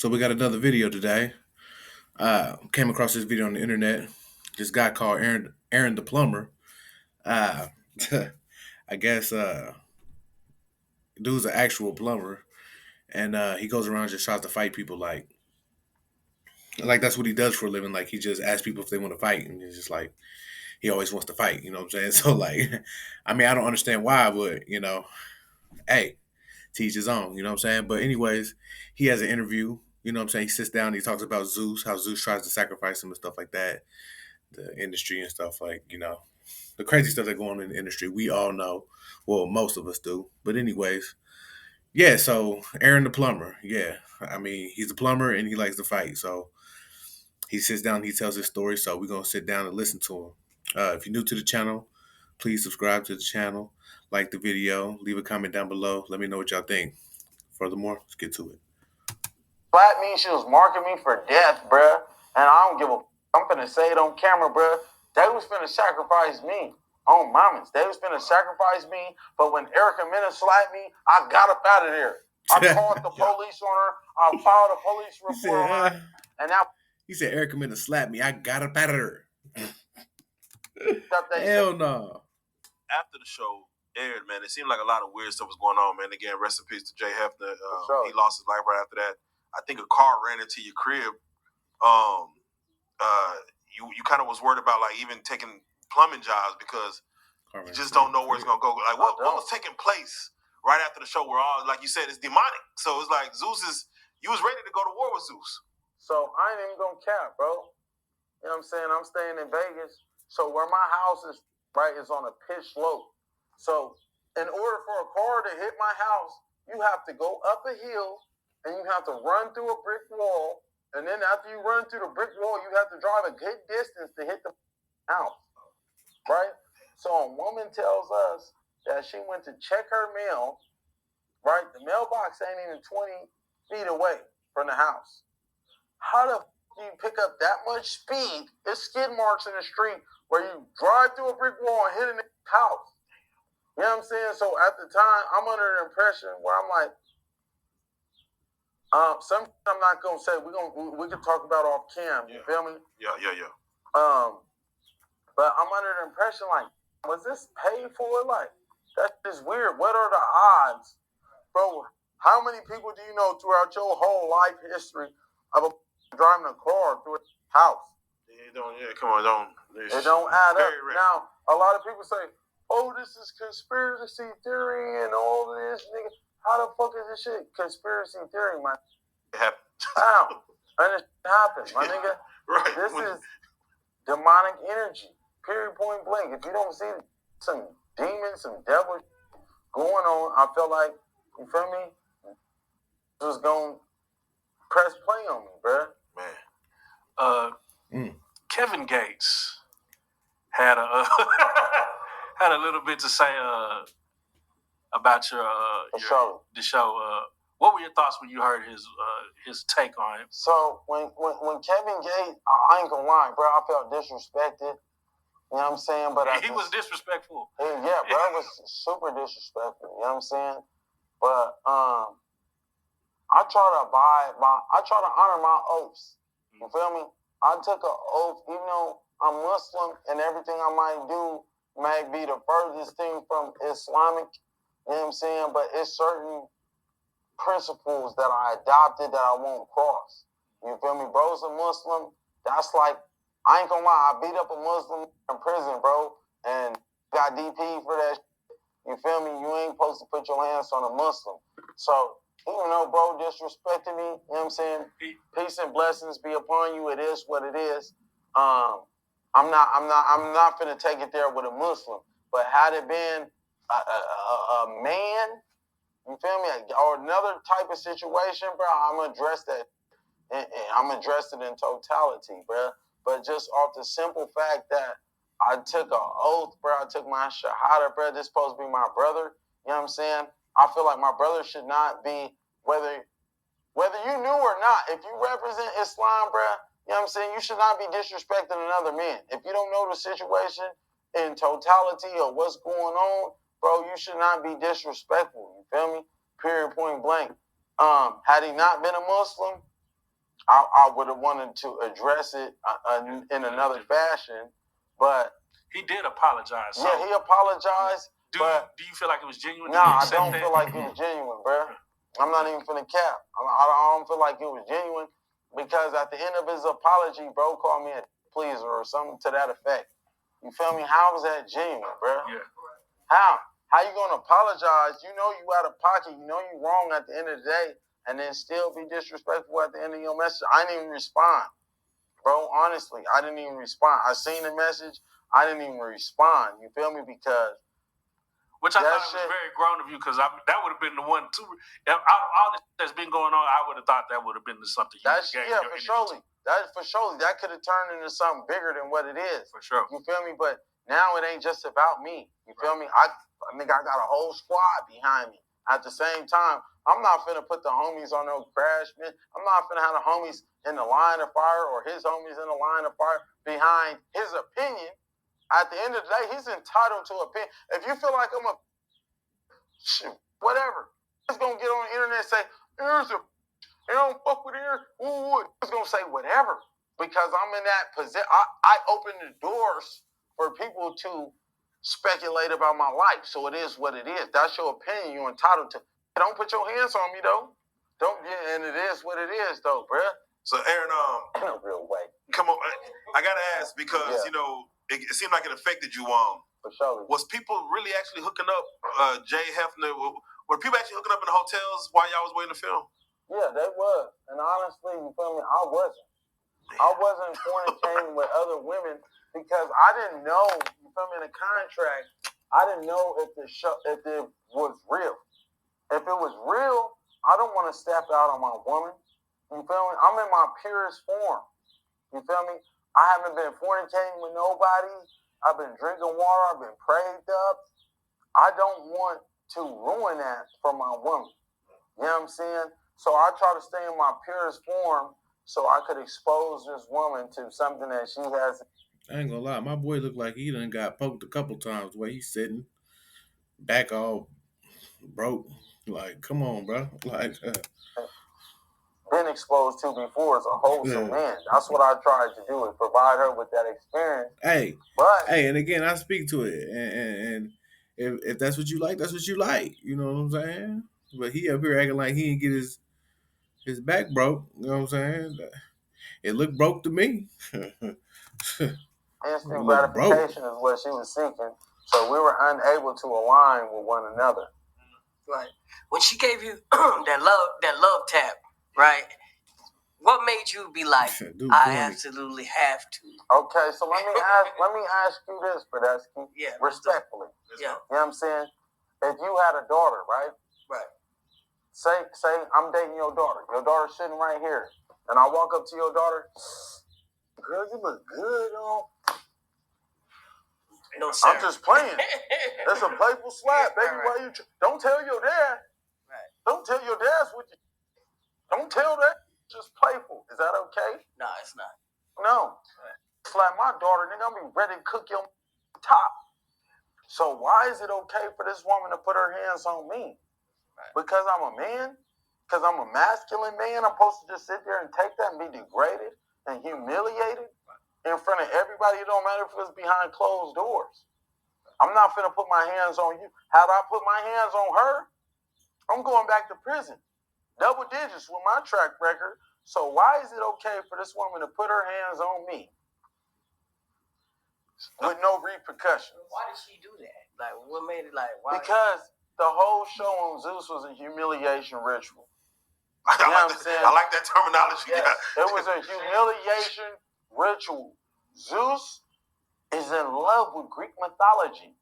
So we got another video today. Came across this video on the internet. This guy called Aaron the Plumber. Uh, I guess dude's an actual plumber, and he goes around and just tries to fight people. Like that's what he does for a living. Like he just asks people if they want to fight, and he's just like he always wants to fight. You know what I'm saying? So I mean, I don't understand why, but hey, teach his own. You know what I'm saying? But anyways, he has an interview. You know what I'm saying? He sits down. And he talks about Zeus, how Zeus tries to sacrifice him and stuff like that. The industry and stuff the crazy stuff that go on in the industry. We all know. Well, most of us do. But anyways, yeah. So Aaron the plumber. Yeah, I mean he's a plumber and he likes to fight. So he sits down. And he tells his story. So we're gonna sit down and listen to him. If you're new to the channel, please subscribe to the channel, like the video, leave a comment down below. Let me know what y'all think. Furthermore, let's get to it. Flat means she was marking me for death, bruh. And I don't give a. I'm finna say it on camera, bruh. They was finna sacrifice me on mamas. They was finna sacrifice me. But when Erica Mena slapped me, I got up out of there. I called the police on her. I filed a police report on her. And now he said Erica Mena slapped me. I got up out of there. Hell no. After the show aired, man, it seemed like a lot of weird stuff was going on, man. Again, rest in peace to Jay Hefner. He lost his life right after that. I think a car ran into your crib. You kind of was worried about like even taking plumbing jobs because you just don't know where it's gonna go. Like what was taking place right after the show? Where all, like you said, it's demonic. So it's like you was ready to go to war with Zeus. So I ain't even gonna cap, bro. You know what I'm saying? I'm staying in Vegas. So where my house is, right, is on a pitch slope. So in order for a car to hit my house, you have to go up a hill and you have to run through a brick wall. And then after you run through the brick wall, you have to drive a good distance to hit the house, right? So a woman tells us that she went to check her mail, right? The mailbox ain't even 20 feet away from the house. How the you pick up that much speed? There's skid marks in the street where you drive through a brick wall and hit a house. You know what I'm saying? So at the time, I'm under the impression where I'm like, something I'm not gonna say. We can talk about off cam. You feel me? Yeah. But I'm under the impression like, was this paid for? Like, that's just weird. What are the odds, bro? How many people do you know throughout your whole life history of driving a car through a house? It don't add up. Now, a lot of people say, "Oh, this is conspiracy theory and all of this, nigga." How the fuck is this shit conspiracy theory, man? It happened. How? And it happened, my nigga. Right. This is demonic energy. Period, point blank. If you don't see some demons, some devil going on, I feel like, you feel me? Just gonna press play on me, bro. Man. Kevin Gates had a had a little bit to say about the show. What were your thoughts when you heard his take on it? So when Kevin Gates, I ain't gonna lie, bro, I felt disrespected. You know what I'm saying? But he was disrespectful. Yeah, bro, it was super disrespectful. You know what I'm saying? But I try to honor my oaths. You feel me? I took an oath, even though I'm Muslim and everything I might do may be the furthest thing from Islamic. You know what I'm saying? But it's certain principles that I adopted that I won't cross. You feel me? Bro's a Muslim. That's like, I ain't gonna lie, I beat up a Muslim in prison, bro, and got DP for that. You feel me? You ain't supposed to put your hands on a Muslim. So, even though bro disrespected me, you know what I'm saying? Peace and blessings be upon you. It is what it is. I'm not finna take it there with a Muslim. But had it been a man, you feel me, or another type of situation, bro, I'm gonna address that. And I'm gonna address it in totality, bro. But just off the simple fact that I took an oath, bro, I took my shahada, bro. This supposed to be my brother. You know what I'm saying? I feel like my brother should not be, whether you knew or not, if you represent Islam, bro, you know what I'm saying, you should not be disrespecting another man. If you don't know the situation in totality or what's going on, bro, you should not be disrespectful. You feel me? Period, point blank. Had he not been a Muslim, I would have wanted to address it in another fashion, but he did apologize. Yeah, he apologized. Do you feel like it was genuine? Nah, I don't feel like it was genuine, bro. I'm not even finna cap. I don't feel like it was genuine because at the end of his apology, bro called me a pleaser or something to that effect. You feel me? How was that genuine, bro? Yeah. How? How you gonna apologize? You know you out of pocket. You know you wrong at the end of the day, and then still be disrespectful at the end of your message. I didn't even respond, bro. Honestly, I didn't even respond. I seen the message. I didn't even respond. You feel me? Because which I thought was very grown of you, because that would have been the one too. Out of all this that's been going on, I would have thought that would have been something. For surely. That could have turned into something bigger than what it is. For sure. You feel me? But now it ain't just about me. You feel me? I got a whole squad behind me. At the same time, I'm not finna put the homies on no crash, man. I'm not finna have the homies in the line of fire or his homies in the line of fire behind his opinion. At the end of the day, he's entitled to opinion. If you feel like I'm a shoot, whatever, he's gonna get on the internet and say, they don't fuck with here. He's gonna say whatever because I'm in that position. I open the doors for people to speculate about my life. So it is what it is. That's your opinion. You're entitled to. Don't put your hands on me though. And it is what it is though, bruh. So Aaron, in a real way. Come on, I gotta ask because it seemed like it affected you. For sure. Was people really actually hooking up? Jay Hefner, were people actually hooking up in the hotels while y'all was waiting to film? Yeah, they was. And honestly, you feel me? I wasn't. I wasn't fornicating with other women because I didn't know, you feel me, in the contract, I didn't know if it was real. If it was real, I don't want to step out on my woman. You feel me? I'm in my purest form. You feel me? I haven't been fornicating with nobody. I've been drinking water. I've been prayed up. I don't want to ruin that for my woman. You know what I'm saying? So I try to stay in my purest form so I could expose this woman to something that she has. I ain't gonna lie, my boy looked like he done got poked a couple times the way he's sitting, back all broke. Like, come on, bro. Like, been exposed to before as a wholesome man. That's what I tried to do, is provide her with that experience. Hey, and again, I speak to it, and if that's what you like, that's what you like. You know what I'm saying? But he up here acting like he didn't get his back broke. You know what I'm saying? It looked broke to me. Instant gratification is what she was seeking, so we were unable to align with one another. Right. When she gave you that love tap, right? What made you be like, I absolutely have to? Okay, so let me ask you this, Bradesky. Yeah. Respectfully. Yeah. You know what I'm saying? If you had a daughter, right? Right. Say I'm dating your daughter. Your daughter's sitting right here. And I walk up to your daughter. Girl, you look good, No, sir. I'm just playing. That's a playful slap, baby. Right. Why you don't tell your dad. Right. Don't tell your dad's with you. Don't tell that. Just playful. Is that okay? No, it's not. No. Right. Slap my daughter, nigga. I'm be ready to cook your top. So why is it okay for this woman to put her hands on me? Right. Because I'm a man? Because I'm a masculine man? I'm supposed to just sit there and take that and be degraded and humiliated in front of everybody? It don't matter if it's behind closed doors. I'm not finna put my hands on you. Had I put my hands on her, I'm going back to prison. Double digits with my track record. So why is it okay for this woman to put her hands on me with no repercussions? Why did she do that? Like, what made it like? Why? Because the whole show on Zeus was a humiliation ritual. I like that terminology. Yes. It was a humiliation ritual. Zeus is in love with Greek mythology.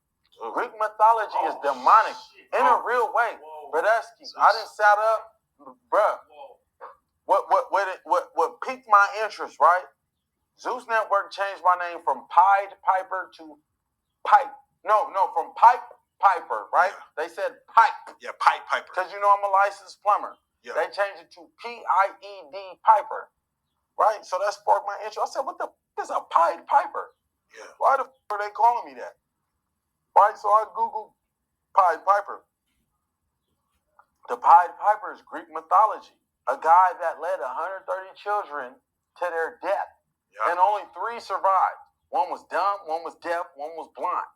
Greek mythology is demonic in a real way. Bradesky, I done sat up, bruh. What piqued my interest, right? Zeus Network changed my name from Pied Piper to Pipe. No, from Pipe Piper, right? Yeah. They said Pipe. Yeah, Pipe Piper. Because you know I'm a licensed plumber. Yeah. They changed it to Pied Piper, right? So that sparked my interest. I said, what the f is a Pied Piper? Yeah. Why the f are they calling me that? Right? So I Googled Pied Piper. The Pied Piper is Greek mythology. a guy that led 130 children to their death, and only 3 survived. One was dumb, one was deaf, one was blind.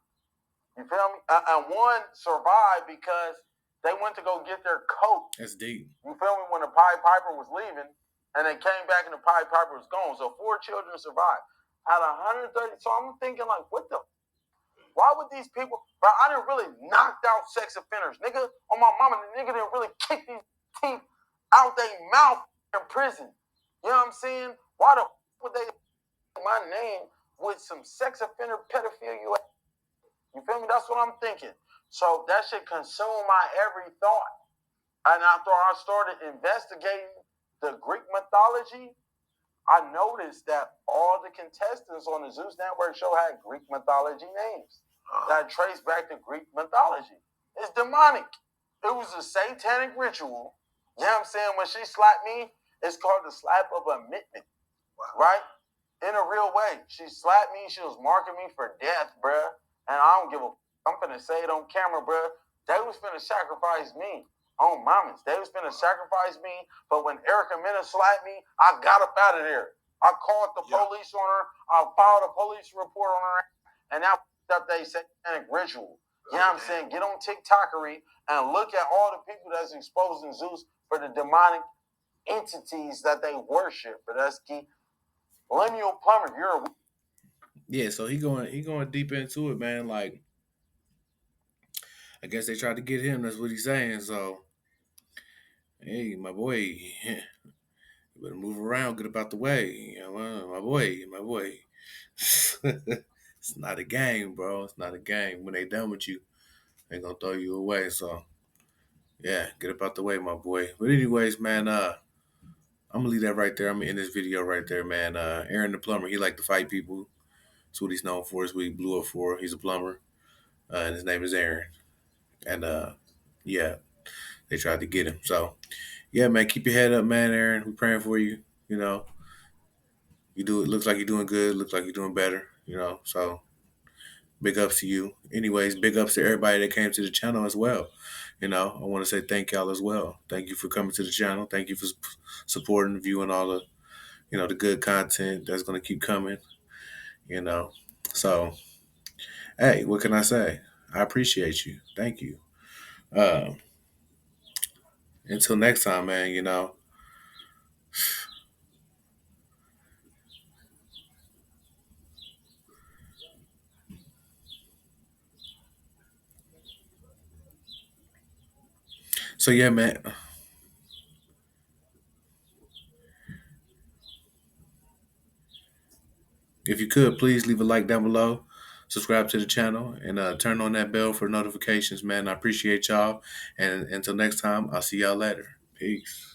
You feel me? And one survived because they went to go get their coat. That's deep. You feel me? When the Pied Piper was leaving, and they came back and the Pied Piper was gone. So 4 children survived. Out of 130, so I'm thinking like, what the? Why would these people? Bro, I didn't really knock out sex offenders, nigga. On my mama, the nigga didn't really kick these teeth out their mouth in prison. You know what I'm saying? Why the would they my name with some sex offender pedophilia? You feel me? That's what I'm thinking. So that should consume my every thought. And after I started investigating the Greek mythology, I noticed that all the contestants on the Zeus Network show had Greek mythology names that trace back to Greek mythology. It's demonic. It was a satanic ritual. You know what I'm saying? When she slapped me, it's called the slap of admittment, right? In a real way. She slapped me. She was marking me for death, bruh. And I don't give a I'm finna say it on camera, bruh. They was finna sacrifice me on mamas. They was finna sacrifice me, but when Erica Mena slapped me, I got up out of there. I called the police on her. I filed a police report on her, and that up they satanic ritual. You know what I'm saying? Get on TikTokery and look at all the people that's exposing Zeus for the demonic entities that they worship. But that's key. Millennial Plumber, you're a Yeah, so he going deep into it, man. Like, I guess they tried to get him. That's what he's saying. So, hey, my boy, you better move around, get about the way. You know, my boy. It's not a game, bro. It's not a game. When they done with you, they gonna throw you away. So, yeah, get about the way, my boy. But anyways, man, I'm gonna leave that right there. I'm gonna end this video right there, man. Aaron the plumber, he like to fight people. That's what he's known for. Is what he blew up for. He's a plumber, and his name is Aaron. And yeah, they tried to get him. So yeah, man, keep your head up, man, Aaron. We're praying for you. You know, you do it. Looks like you're doing good. Looks like you're doing better. You know, so big ups to you. Anyways, big ups to everybody that came to the channel as well. You know, I want to say thank y'all as well. Thank you for coming to the channel. Thank you for supporting, viewing all the, the good content that's gonna keep coming. You know, so hey, what can I say? I appreciate you. Thank you. Uh, until next time, man. You know. So yeah, man. If you could, please leave a like down below, subscribe to the channel, and turn on that bell for notifications, man. I appreciate y'all. And until next time, I'll see y'all later. Peace.